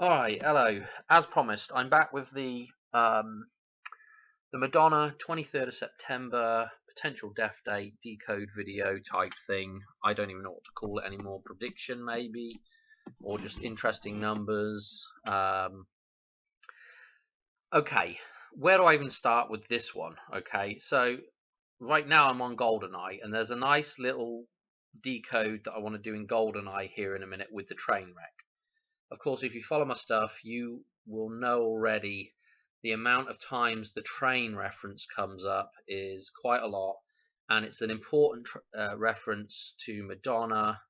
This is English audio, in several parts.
Alright, hello. As promised, I'm back with the Madonna 23rd of September potential death date decode video type thing. I don't even know what to call it anymore. Prediction maybe, or just interesting numbers. Okay, where do I even start with this one? Okay, so right now I'm on GoldenEye, and there's a nice little decode that I want to do in GoldenEye here in a minute with the train wreck. Of course, if you follow my stuff, you will know already the amount of times the train reference comes up is quite a lot, and it's an important reference to Madonna,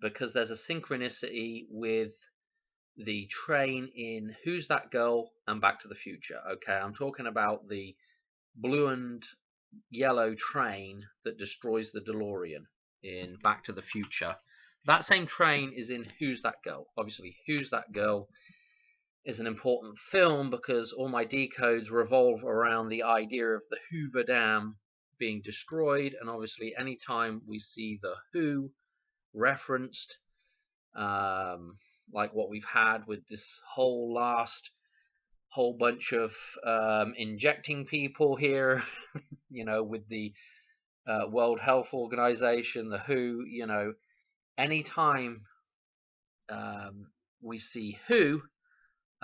because there's a synchronicity with the train in Who's That Girl and Back to the Future. Okay, I'm talking about the blue and yellow train that destroys the DeLorean in Back to the Future. That same train is in Who's That Girl. Obviously, Who's That Girl is an important film because all my decodes revolve around the idea of the Hoover Dam being destroyed, and obviously anytime we see the Who referenced, like what we've had with this whole bunch of injecting people here, with the World Health Organization, the Who, anytime we see Who,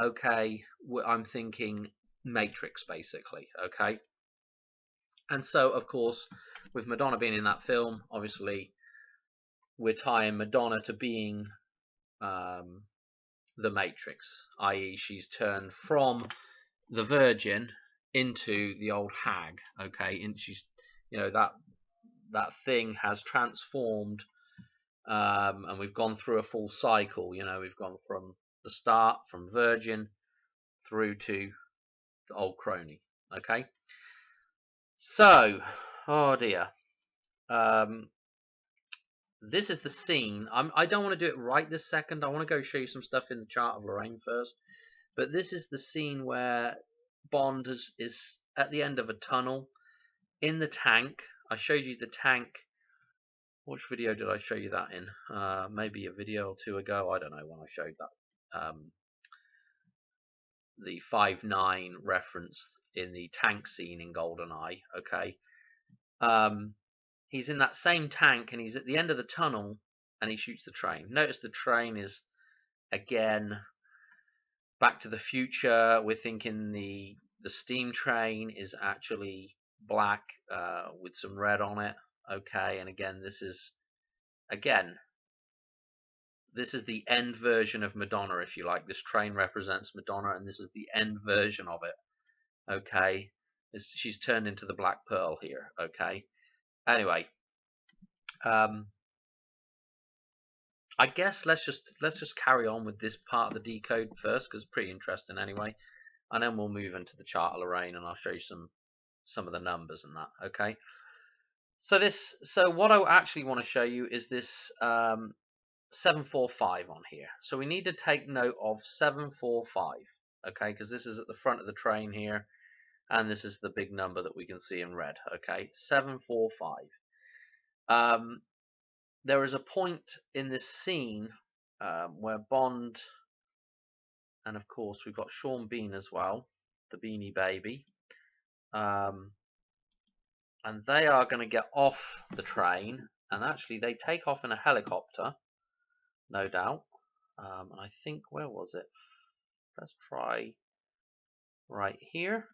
okay, I'm thinking Matrix, basically, okay? And so, of course, with Madonna being in that film, obviously, we're tying Madonna to being the Matrix, i.e. she's turned from the Virgin into the old hag, okay? And she's, that thing has transformed, and we've gone through a full cycle. We've gone from the start, from Virgin, through to the old crony. Okay, so, oh dear, this is the scene. I don't want to do it right this second. I want to go show you some stuff in the chart of Lorraine first. But this is the scene where Bond is at the end of a tunnel in the tank. I showed you the tank. Which video did I show you that in? Maybe a video or two ago. I don't know when I showed that. The 5-9 reference in the tank scene in GoldenEye. Okay. He's in that same tank, and he's at the end of the tunnel, and he shoots the train. Notice the train is, again, Back to the Future. We're thinking the steam train is actually black with some red on it. Okay, and again, this is the end version of Madonna, if you like. This train represents Madonna, and this is the end version of it. Okay, she's turned into the Black Pearl here. Okay, anyway, I guess let's just carry on with this part of the decode first, because it's pretty interesting anyway, and then we'll move into the chart of Lorraine, and I'll show you some of the numbers and that. Okay. So what I actually want to show you is this 745 on here. So we need to take note of 745, okay, because this is at the front of the train here, and this is the big number that we can see in red. Okay, 745. There is a point in this scene where Bond, and of course we've got Sean Bean as well, the Beanie Baby, and they are going to get off the train, and actually they take off in a helicopter, no doubt. And I think, where was it? Let's try right here.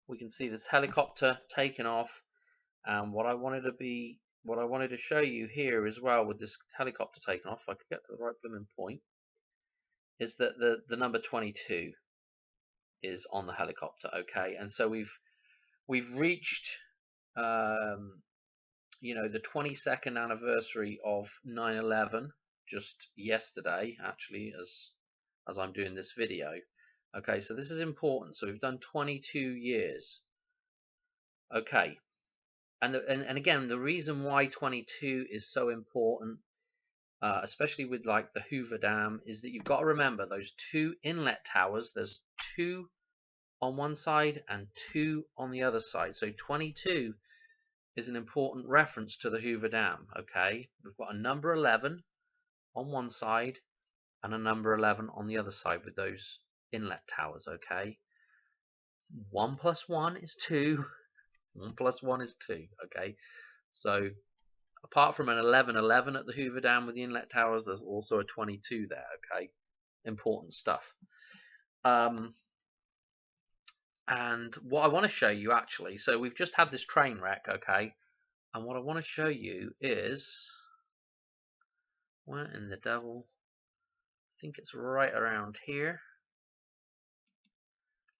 We can see this helicopter taking off, and what I wanted to show you here as well with this helicopter taking off, if I could get to the right blooming point, is that the number 22 is on the helicopter. Okay, and so we've reached the 22nd anniversary of 9/11 just yesterday, actually, as I'm doing this video. Okay, so this is important. So we've done 22 years. Okay, and again, the reason why 22 is so important, especially with like the Hoover Dam, is that you've got to remember those two inlet towers. There's two on one side and two on the other side. So 22 is an important reference to the Hoover Dam. Okay, we've got a number 11 on one side and a number 11 on the other side with those inlet towers, okay? 1 plus 1 is 2. 1 plus 1 is 2, okay? So apart from an 11-11 at the Hoover Dam with the inlet towers, there's also a 22 there, okay? Important stuff. And what I want to show you actually, so we've just had this train wreck, okay? And what I want to show you is, where in the devil? I think it's right around here.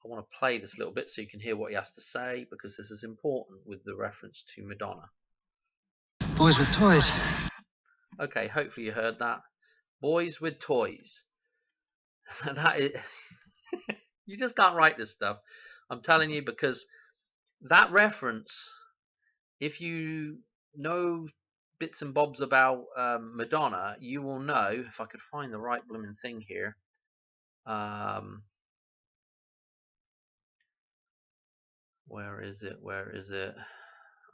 I want to play this little bit so you can hear what he has to say, because this is important with the reference to Madonna. Boys with toys. Okay, hopefully you heard that. Boys with toys. That is, you just can't write this stuff. I'm telling you, because that reference, if you know bits and bobs about Madonna, you will know, if I could find the right blooming thing here. Where is it? Where is it?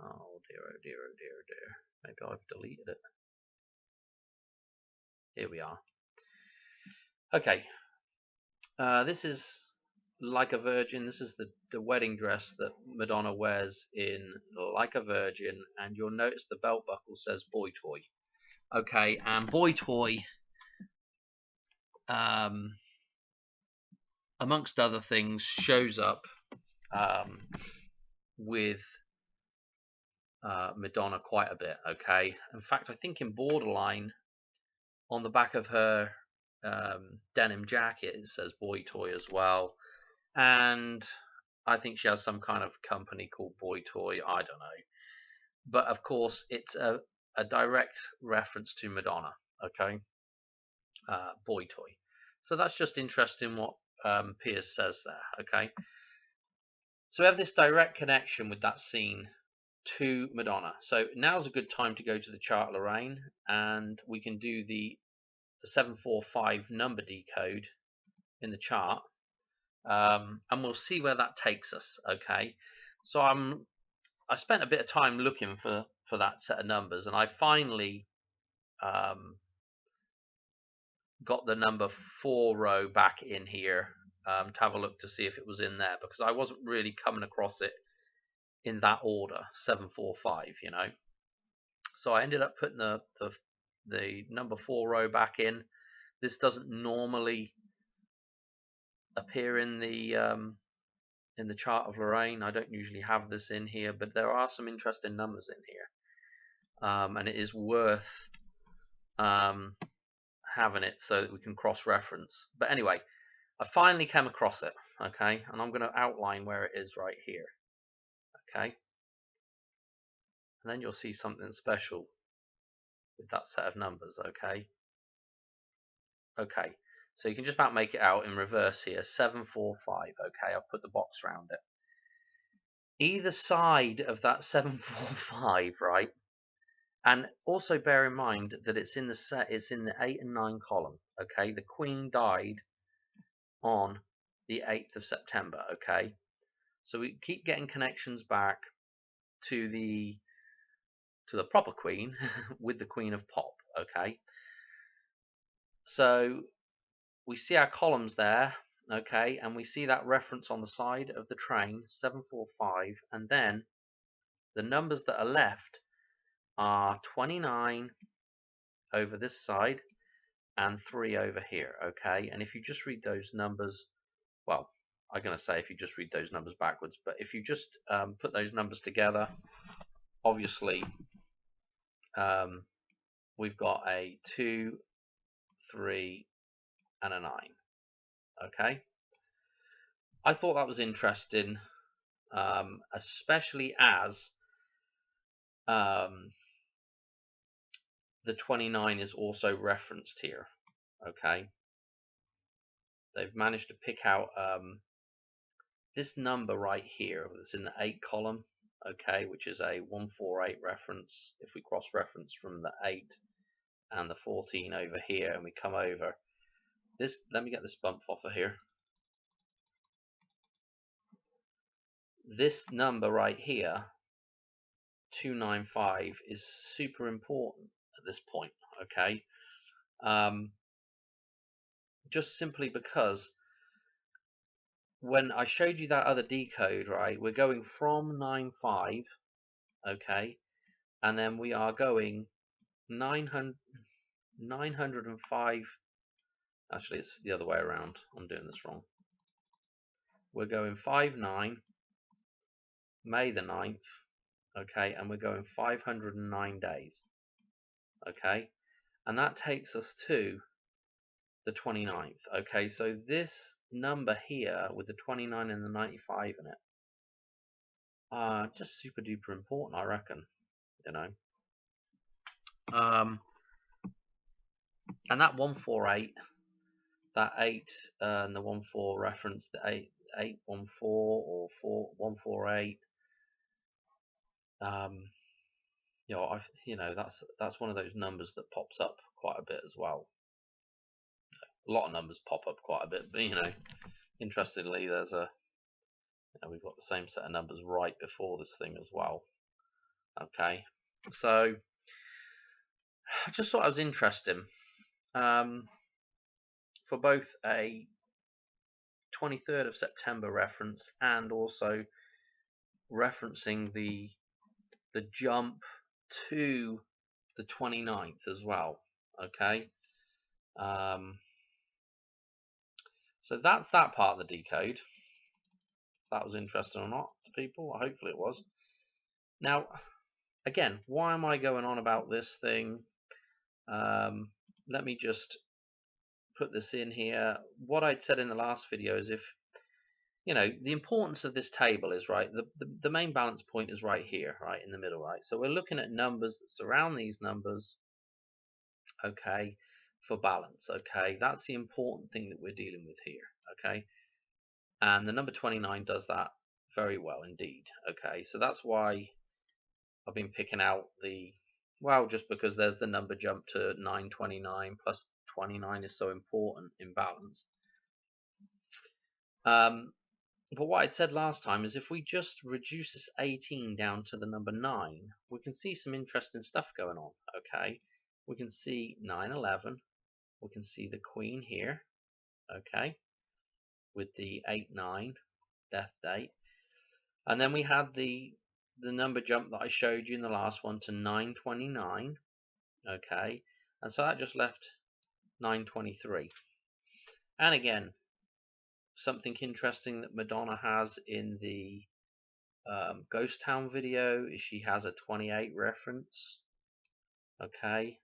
Oh dear, oh dear, oh dear, oh dear. Maybe I've deleted it. Here we are. Okay. This is Like a Virgin. This is the wedding dress that Madonna wears in Like a Virgin, and you'll notice the belt buckle says boy toy. Okay, and boy toy, amongst other things, shows up with Madonna quite a bit. Okay, in fact, I think in Borderline, on the back of her denim jacket, it says boy toy as well. And I think she has some kind of company called Boy Toy. I don't know. But of course, it's a direct reference to Madonna. Okay, Boy Toy. So that's just interesting what Piers says there. Okay, so we have this direct connection with that scene to Madonna. So now's a good time to go to the chart, Lorraine, and we can do the 745 number decode in the chart. And we'll see where that takes us. Okay, so I spent a bit of time looking for that set of numbers, and I finally got the number 4 row back in here to have a look to see if it was in there, because I wasn't really coming across it in that order, 745, you know. So I ended up putting the number 4 row back in. This doesn't normally appear in the chart of Lorraine. I don't usually have this in here, but there are some interesting numbers in here, and it is worth having it so that we can cross-reference. But anyway, I finally came across it, okay, and I'm going to outline where it is right here, okay, and then you'll see something special with that set of numbers, okay. Okay, so you can just about make it out in reverse here, 745, okay. I'll put the box around it. Either side of that 745, right? And also bear in mind that it's in the 8 and 9 column, okay? The Queen died on the 8th of September, okay? So we keep getting connections back to the proper Queen with the Queen of Pop, okay? So we see our columns there, okay, and we see that reference on the side of the train, 745, and then the numbers that are left are 29 over this side and 3 over here, okay. And if you just read those numbers, well, I'm going to say if you just read those numbers backwards, but if you just put those numbers together, obviously we've got a 2, 3, and a 9, okay. I thought that was interesting, especially as the 29 is also referenced here, okay. They've managed to pick out this number right here that's in the 8 column, okay, which is a 148 reference. If we cross-reference from the 8 and the 14 over here, and we come over this, let me get this bump off of here. This number right here, 295, is super important at this point, okay. just simply because when I showed you that other decode, right, we're going from 9.5, okay, and then we are going 905. Actually, it's the other way around. I'm doing this wrong. We're going 5/9, May the 9th, okay, and we're going 509 days, okay, and that takes us to the 29th, okay. So this number here with the 29 and the 95 in it, just super duper important, I reckon, you know. And that 148, that 8 and the 14 reference, the 814 or 148. That's one of those numbers that pops up quite a bit as well. A lot of numbers pop up quite a bit, but interestingly, we've got the same set of numbers right before this thing as well. Okay, so I just thought it was interesting for both a 23rd of September reference and also referencing the jump to the 29th as well. Okay, so that's that part of the decode. If that was interesting or not to people, hopefully it was. Now, again, why am I going on about this thing? Let me just put this in here. What I'd said in the last video is, if the importance of this table is, right, the main balance point is right here, right in the middle, right. So we're looking at numbers that surround these numbers, okay, for balance. Okay, that's the important thing that we're dealing with here. Okay, and the number 29 does that very well indeed. Okay, so that's why I've been picking out just because there's the number jump to 929 plus 29 is so important in balance. But what I'd said last time is, if we just reduce this 18 down to the number 9, we can see some interesting stuff going on. Okay, we can see 9/11, we can see the Queen here, okay, with the 8/9 death date, and then we had the number jump that I showed you in the last one to 929, okay, and so that just left 923. And again, something interesting that Madonna has in the Ghost Town video is she has a 28 reference. Okay,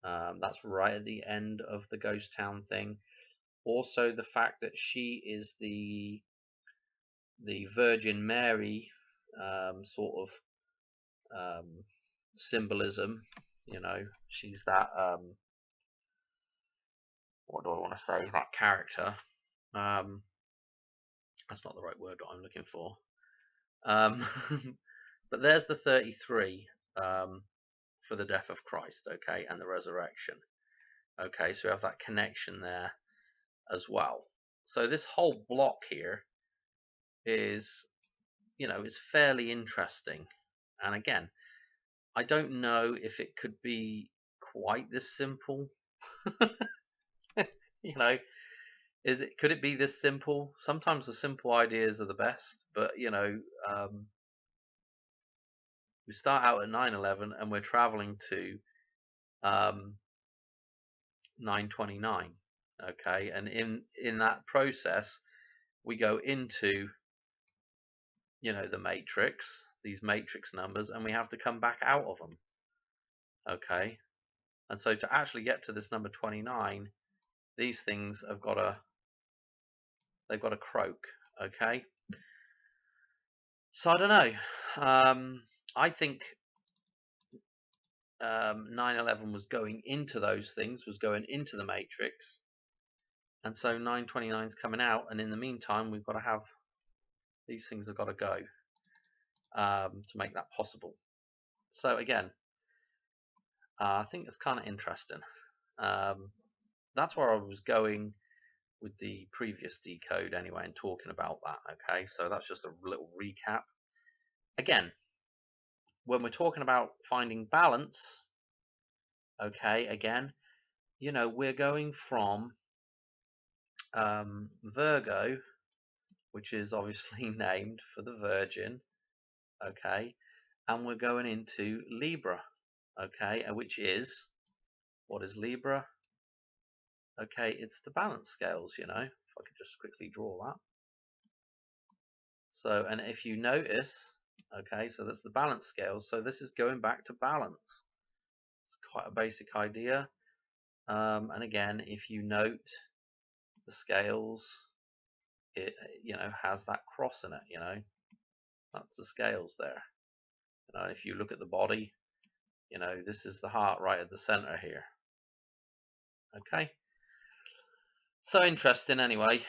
that's right at the end of the Ghost Town thing. Also, the fact that she is the Virgin Mary sort of symbolism. She's that. What do I want to say? That character. That's not the right word that I'm looking for. But there's the 33 for the death of Christ, okay, and the resurrection. Okay, so we have that connection there as well. So this whole block here is, is fairly interesting. And again, I don't know if it could be quite this simple. Could it be this simple? Sometimes the simple ideas are the best, but we start out at 9/11 and we're traveling to 929. Okay, and in that process we go into the matrix, these matrix numbers, and we have to come back out of them. Okay, and so to actually get to this number 29, these things have got to croak. Okay, so I don't know. I think 9/11 was going into those things, was going into the matrix, and so 929 is coming out, and in the meantime we've got to have these things have got to go to make that possible. So again, I think it's kind of interesting. That's where I was going with the previous decode anyway, and talking about that. Okay, so that's just a little recap. Again, when we're talking about finding balance, okay, again, we're going from Virgo, which is obviously named for the Virgin, okay, and we're going into Libra, okay, which is, what is Libra? Okay, it's the balance scales, you know, if I could just quickly draw that. So, and if you notice, okay, so that's the balance scales, so this is going back to balance. It's quite a basic idea. And again, if you note the scales, it, you know, has that cross in it, you know, that's the scales there. You know, if you look at the body, you know, this is the heart right at the center here. Okay, so interesting anyway,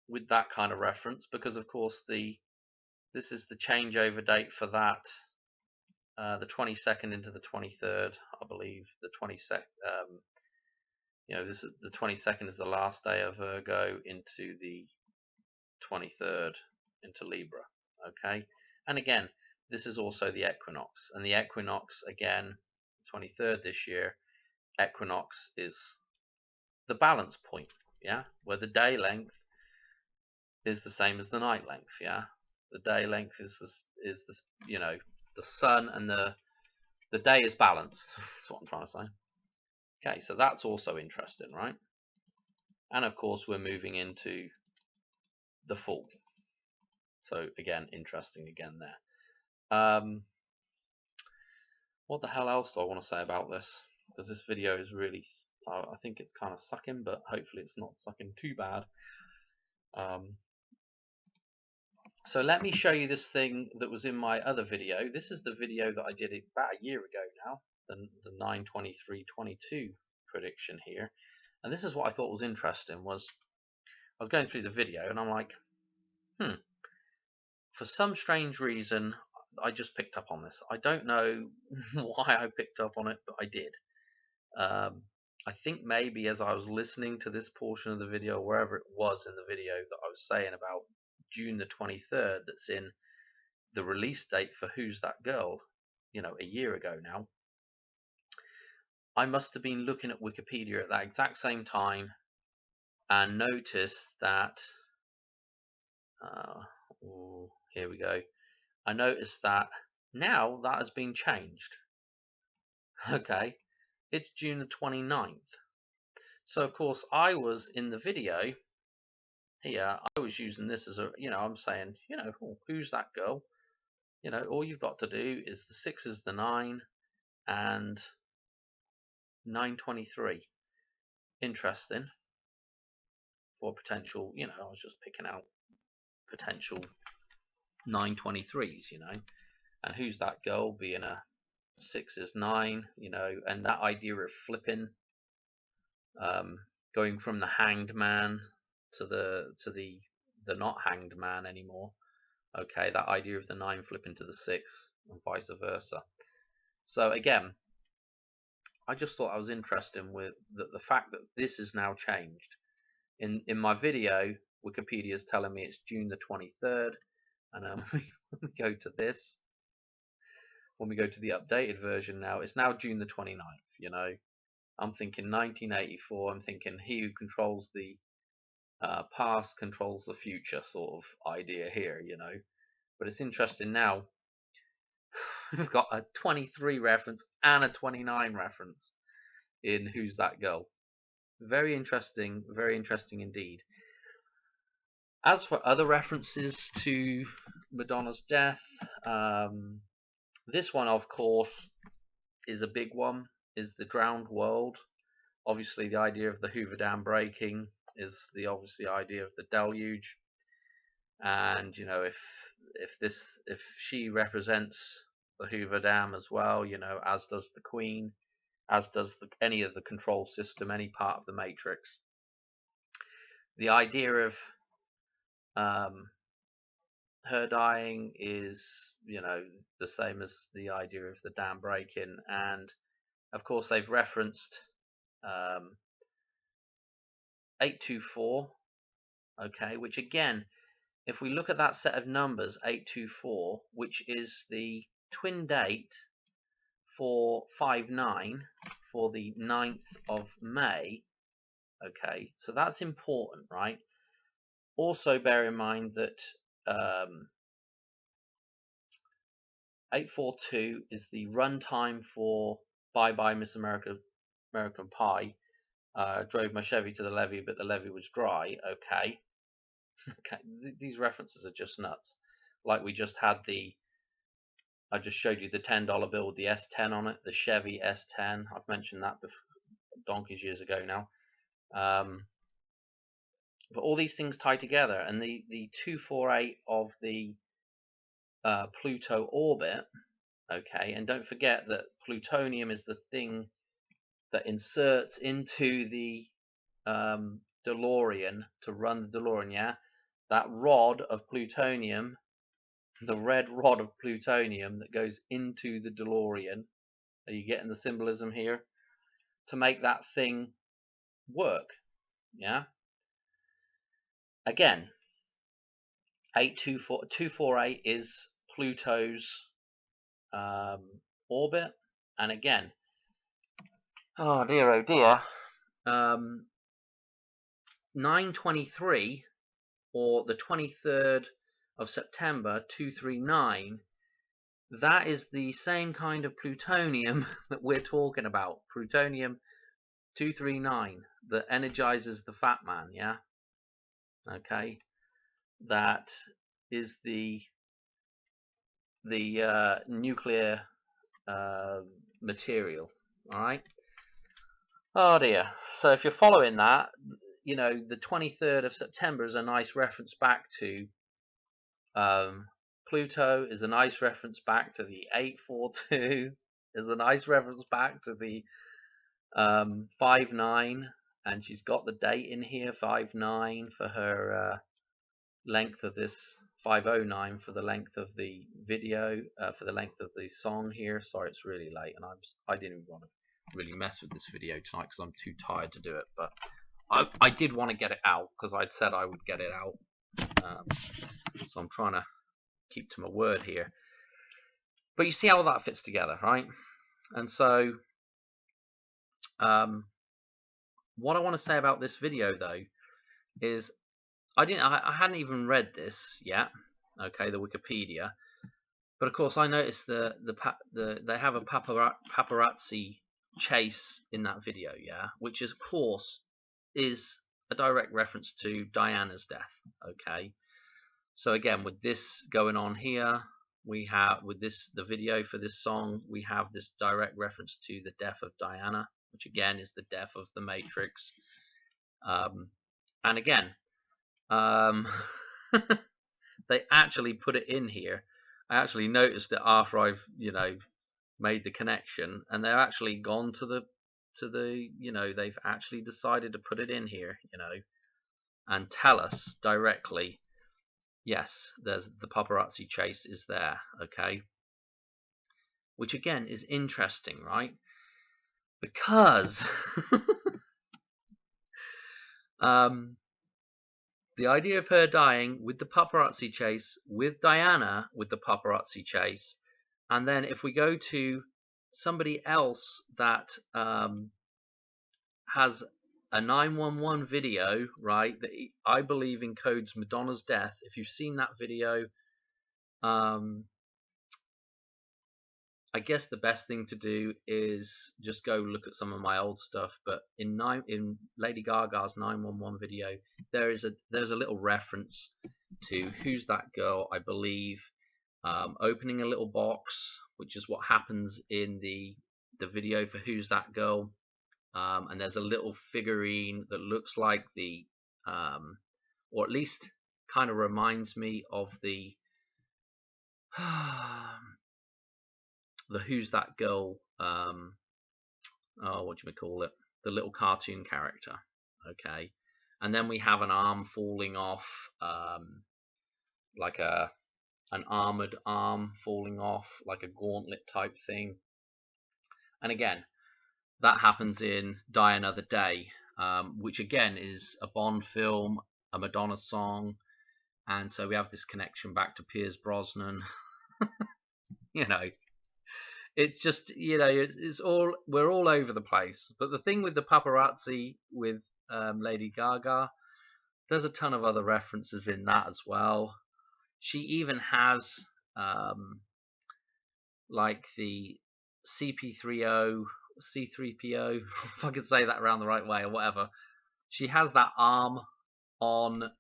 with that kind of reference, because of course this is the changeover date for that, the 22nd into the 23rd, I believe. The 22nd, you know, this is the 22nd is the last day of Virgo into the 23rd into Libra. Okay, and again, this is also the equinox, and the equinox again, 23rd this year. Equinox is the balance point, yeah, where the day length is the same as the night length, yeah. The day length is this, you know, the sun and the day is balanced. That's what I'm trying to say. Okay, so that's also interesting, right? And of course, we're moving into the fall. So again, interesting again there. What the hell else do I want to say about this? Because this video is really, I think it's kind of sucking, but hopefully it's not sucking too bad. So let me show you this thing that was in my other video. This is the video that I did about a year ago now, the 9/23/22 prediction here. And this is what I thought was interesting, was I was going through the video and I'm like, for some strange reason, I just picked up on this. I don't know why I picked up on it, but I did. I think maybe as I was listening to this portion of the video, wherever it was in the video that I was saying about June the 23rd, that's in the release date for Who's That Girl, you know, a year ago now, I must have been looking at Wikipedia at that exact same time and noticed that, here we go, I noticed that now that has been changed. Okay, it's June the 29th. So of course I was in the video here, I was using this as a, you know, I'm saying, you know, who's that girl? You know, all you've got to do is the 6 is the 9 and 9/23. Interesting for potential, you know, I was just picking out potential 9/23s, you know, and who's that girl being a 6 is 9, you know, and that idea of flipping, going from the hanged man to the not hanged man anymore. Okay, that idea of the 9 flipping to the 6 and vice versa. So again, I just thought I was interesting with the fact that this is now changed. In my video, Wikipedia is telling me it's June the 23rd, and when we go to this, when we go to the updated version now, it's now June the 29th. You know, I'm thinking 1984. I'm thinking he who controls the past controls the future sort of idea here. You know, but it's interesting now. We've got a 23 reference and a 29 reference in Who's That Girl. Very interesting indeed. As for other references to Madonna's death, this one, of course, is a big one, is the drowned world. Obviously, the idea of the Hoover Dam breaking is the obviously idea of the deluge. And, you know, if she represents the Hoover Dam as well, you know, as does the Queen, as does any of the control system, any part of the Matrix. The idea of her dying is, you know, the same as the idea of the dam breaking, and of course they've referenced 824, okay, which again, if we look at that set of numbers, 824, which is the twin date for 59 for the 9th of May, Okay, so that's important, right? Also, bear in mind that 842 is the runtime for Bye Bye Miss American Pie. Drove my Chevy to the levee, but the levee was dry. Okay, okay. These references are just nuts. Like we just had I just showed you the $10 bill with the S10 on it, the Chevy S10. I've mentioned that before, donkeys years ago now. But all these things tie together, and the 248 of the Pluto orbit. Okay, and don't forget that plutonium is the thing that inserts into the DeLorean to run the DeLorean. Yeah, that rod of plutonium, the red rod of plutonium that goes into the DeLorean. Are you getting the symbolism here? To make that thing work. Yeah. Again, 248 is Pluto's orbit, and again, oh dear, 923, or the 23rd of September 239, that is the same kind of plutonium that we're talking about. Plutonium 239 that energizes the Fat Man. Yeah. Okay. That is the nuclear material. All right. Oh dear. So if you're following that, the 23rd of September is a nice reference back to Pluto, is a nice reference back to the 842, is a nice reference back to the 59, and she's got the date in here, 59, for her length of this, 509 for the length of the video, for the length of the song here. Sorry, it's really late, and I didn't even want to really mess with this video tonight because I'm too tired to do it, but I did want to get it out because I'd said I would get it out, so I'm trying to keep to my word here. But you see how that fits together, right? And so what I want to say about this video though is I hadn't even read this yet, okay, the Wikipedia, but of course I noticed they have a paparazzi chase in that video, yeah, which is, of course, is a direct reference to Diana's death. Okay, so again, with this going on here, we have the video for this song, we have this direct reference to the death of Diana, which again is the death of the Matrix. And again, they actually put it in here. I actually noticed it after I've made the connection, and they're actually gone to the they've actually decided to put it in here, and tell us directly, yes, there's the paparazzi chase is there. Okay, which again is interesting, right? Because the idea of her dying with the paparazzi chase, with Diana with the paparazzi chase, and then if we go to somebody else that has a 911 video, right, that I believe encodes Madonna's death. If you've seen that video, I guess the best thing to do is just go look at some of my old stuff. But in Lady Gaga's 911 video, there's a little reference to Who's That Girl, I believe, opening a little box, which is what happens in the video for Who's That Girl. And there's a little figurine that looks like or at least kind of reminds me of the Who's That Girl, what do we call it? The little cartoon character. Okay, and then we have an arm falling off, like an armored arm falling off, like a gauntlet type thing. And again, that happens in Die Another Day, which again is a Bond film, a Madonna song, and so we have this connection back to Pierce Brosnan. It's just, it's all, we're all over the place. But the thing with the paparazzi with Lady Gaga. There's a ton of other references in that as well. She even has like the CP30, C3PO, if I could say that around the right way or whatever. She has that arm on,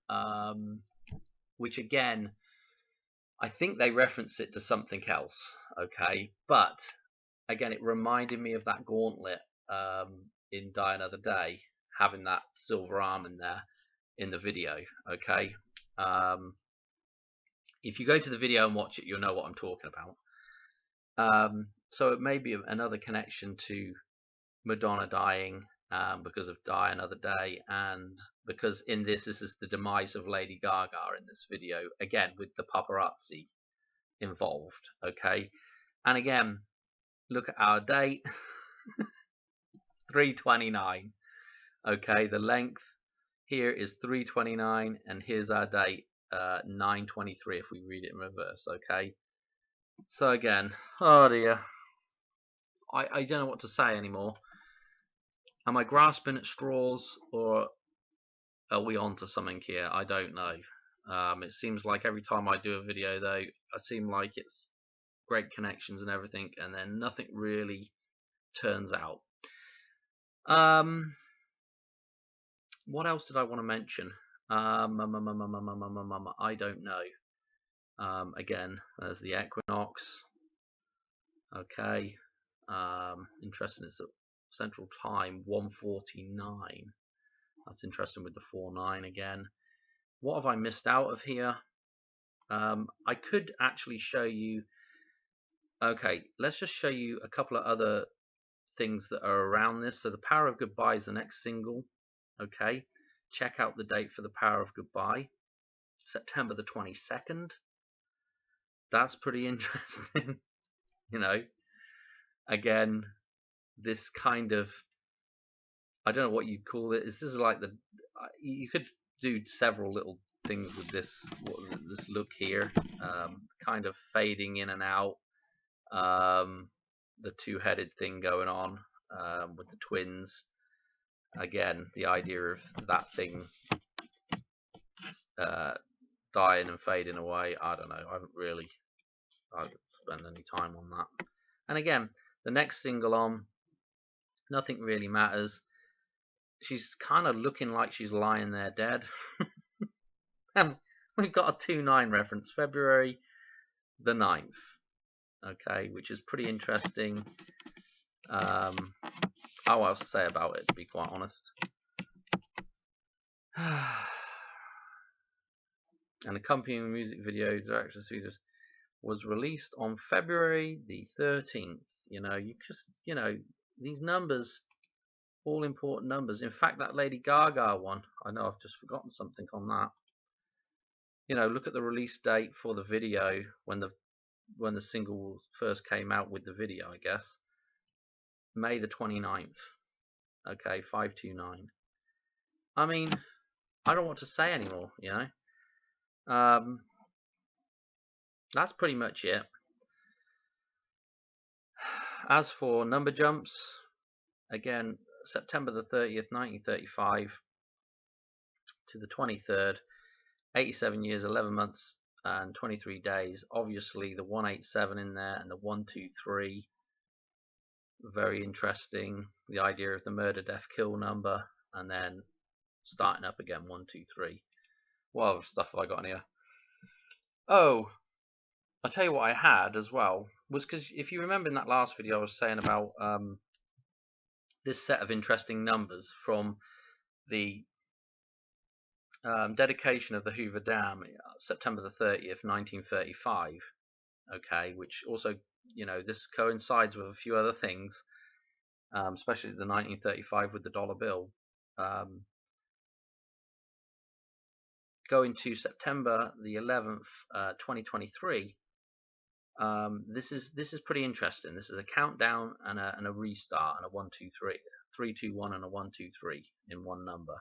which again, I think they reference it to something else, okay? But again, it reminded me of that gauntlet in Die Another Day, having that silver arm in there in the video, okay? If you go to the video and watch it, you'll know what I'm talking about. So it may be another connection to Madonna dying because of Die Another Day, and because in this is the demise of Lady Gaga in this video, again with the paparazzi involved, okay? And again, look at our date, 3/29, okay? The length here is 3/29, and here's our date, 9/23 if we read it in reverse, okay? So again, oh dear, I don't know what to say anymore. Am I grasping at straws, or are we on to something here? I don't know. It seems like every time I do a video, though, I seem like it's great connections and everything, and then nothing really turns out. What else did I want to mention? I don't know. Again, there's the equinox. Okay. Interesting. It's at Central Time, 1:49. That's interesting with the 4/9 again. What have I missed out of here? I could actually show you. Okay, let's just show you a couple of other things that are around this. So the Power of Goodbye is the next single. Okay, check out the date for the Power of Goodbye, September the 22nd. That's pretty interesting. You know, again, this kind of, I don't know what you'd call it. This is like you could do several little things with this look here, kind of fading in and out, the two-headed thing going on with the twins. Again, the idea of that thing dying and fading away. I don't know. I haven't really spent any time on that. And again, the next single on, Nothing Really Matters. She's kind of looking like she's lying there dead. And we've got a 2/9 reference, February the 9th. Okay, which is pretty interesting. How else to say about it, to be quite honest. An accompanying music video, director Swedish, was released on February the 13th. You know, these numbers, all important numbers. In fact, that Lady Gaga one, I know I've just forgotten something on that. You know, look at the release date for the video when the single first came out with the video, I guess. May the 29th. Okay, 5/29. I mean, I don't know what to say anymore, you know. That's pretty much it. As for number jumps, again, September the 30th, 1935 to the 23rd, 87 years, 11 months, and 23 days. Obviously, the 187 in there and the 123. Very interesting. The idea of the murder, death, kill number, and then starting up again, 123. What other stuff have I got in here? Oh, I'll tell you what I had as well, was because if you remember in that last video I was saying about this set of interesting numbers from the dedication of the Hoover Dam, September the 30th, 1935. Okay, which also, you know, this coincides with a few other things, especially the 1935 with the dollar bill. Going to September the 11th, 2023. This is pretty interesting. This is a countdown and a restart and a 1 2 3, 3 2 1 and a 1 2 3 in one number.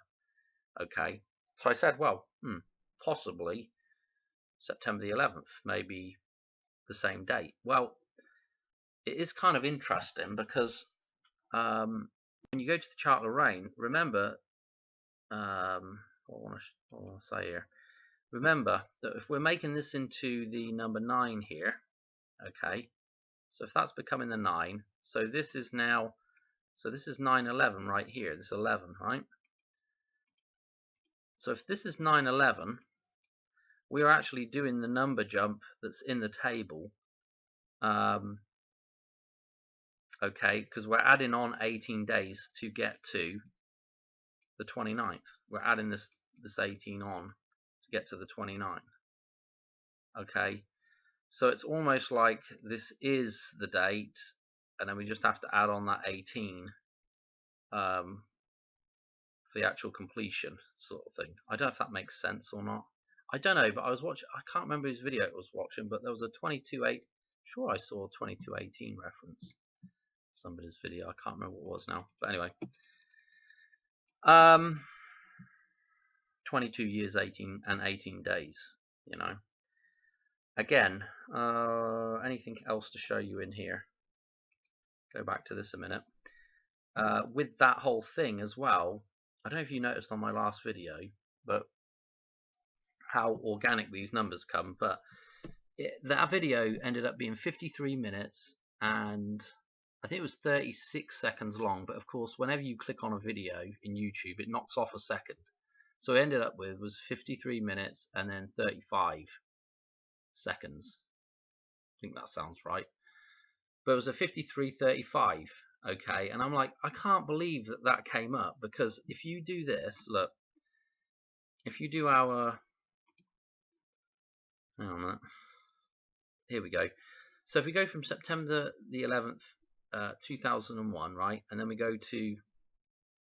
Okay, so I said, well, possibly September the 11th, maybe the same date. Well, it is kind of interesting because when you go to the chart of rain, remember what I want to say here. Remember that if we're making this into the number 9 here, okay, so if that's becoming the 9, so this is now, so this is 911 right here, this 11, right? So if this is 911, we are actually doing the number jump that's in the table, okay, because we're adding on 18 days to get to the 29th. We're adding this 18 on to get to the 29th. Okay, so it's almost like this is the date, and then we just have to add on that 18 for the actual completion sort of thing. I don't know if that makes sense or not. I don't know, but I was watching. I can't remember whose video it was watching, but there was a 22:8. Sure, I saw a 22:18 reference. Somebody's video. I can't remember what it was now, but anyway. 22 years, 18 and 18 days. You know. Again, anything else to show you in here? Go back to this a minute. With that whole thing as well, I don't know if you noticed on my last video, but how organic these numbers come. But that video ended up being 53 minutes and I think it was 36 seconds long. But of course, whenever you click on a video in YouTube, it knocks off a second. So I ended up with was 53 minutes and then 35 seconds. I think that sounds right. But it was a 53:35, okay, and I'm like, I can't believe that that came up, because if you do this, look, if you do our, hang on a minute, here we go. So if we go from September the 11th, 2001, right, and then we go to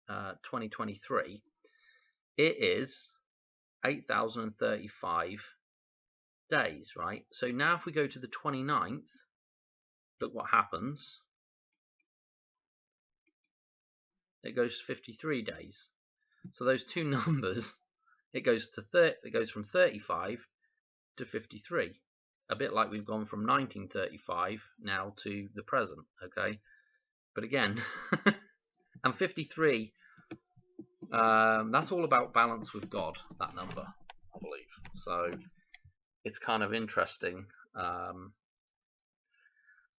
2023, it is 8,035 days, right? So now if we go to the 29th, look what happens. It goes 53 days. So those two numbers, it goes from 35 to 53. A bit like we've gone from 1935 now to the present, okay? But again, and 53, that's all about balance with God, that number, I believe. So it's kind of interesting.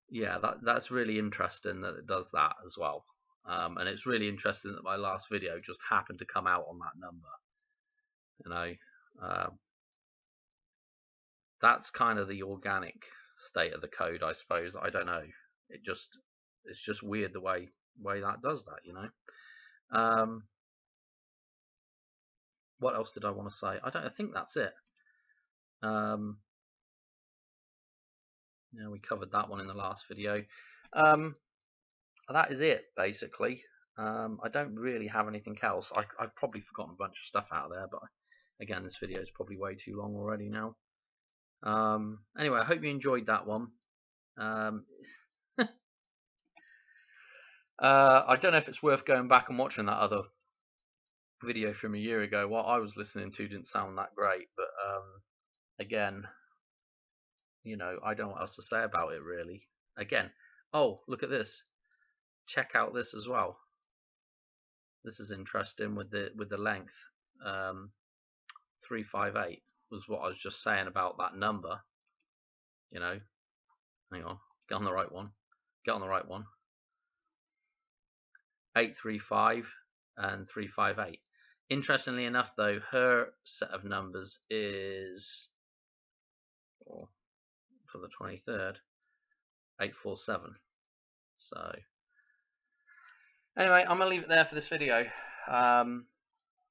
Yeah, that's really interesting that it does that as well. And it's really interesting that my last video just happened to come out on that number. You know, that's kind of the organic state of the code, I suppose. I don't know. It's just weird the way that does that, you know. What else did I want to say? I think that's it. Yeah, we covered that one in the last video. That is it, basically. I don't really have anything else. I've probably forgotten a bunch of stuff out there, but again, this video is probably way too long already now. Anyway, I hope you enjoyed that one. I don't know if it's worth going back and watching that other video from a year ago. What I was listening to didn't sound that great, but again, you know, I don't know what else to say about it really. Again, oh, look at this. Check out this as well. This is interesting with the length. 358 was what I was just saying about that number. You know, hang on, get on the right one. Get on the right one. 835 and 358. Interestingly enough, though, her set of numbers is, for the 23rd, 847. So anyway, I'm gonna leave it there for this video. I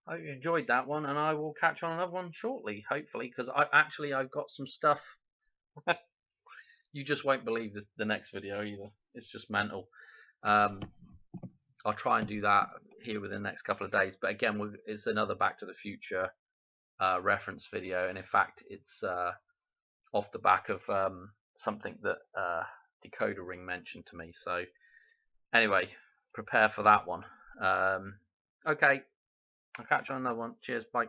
hope you enjoyed that one, and I will catch on another one shortly, hopefully, because I've got some stuff. You just won't believe the next video either. It's just mental. I'll try and do that here within the next couple of days. But again, it's another Back to the Future reference video, and in fact, it's off the back of something that Decoder Ring mentioned to me. So anyway, prepare for that one. Okay, I'll catch you on another one. Cheers, bye.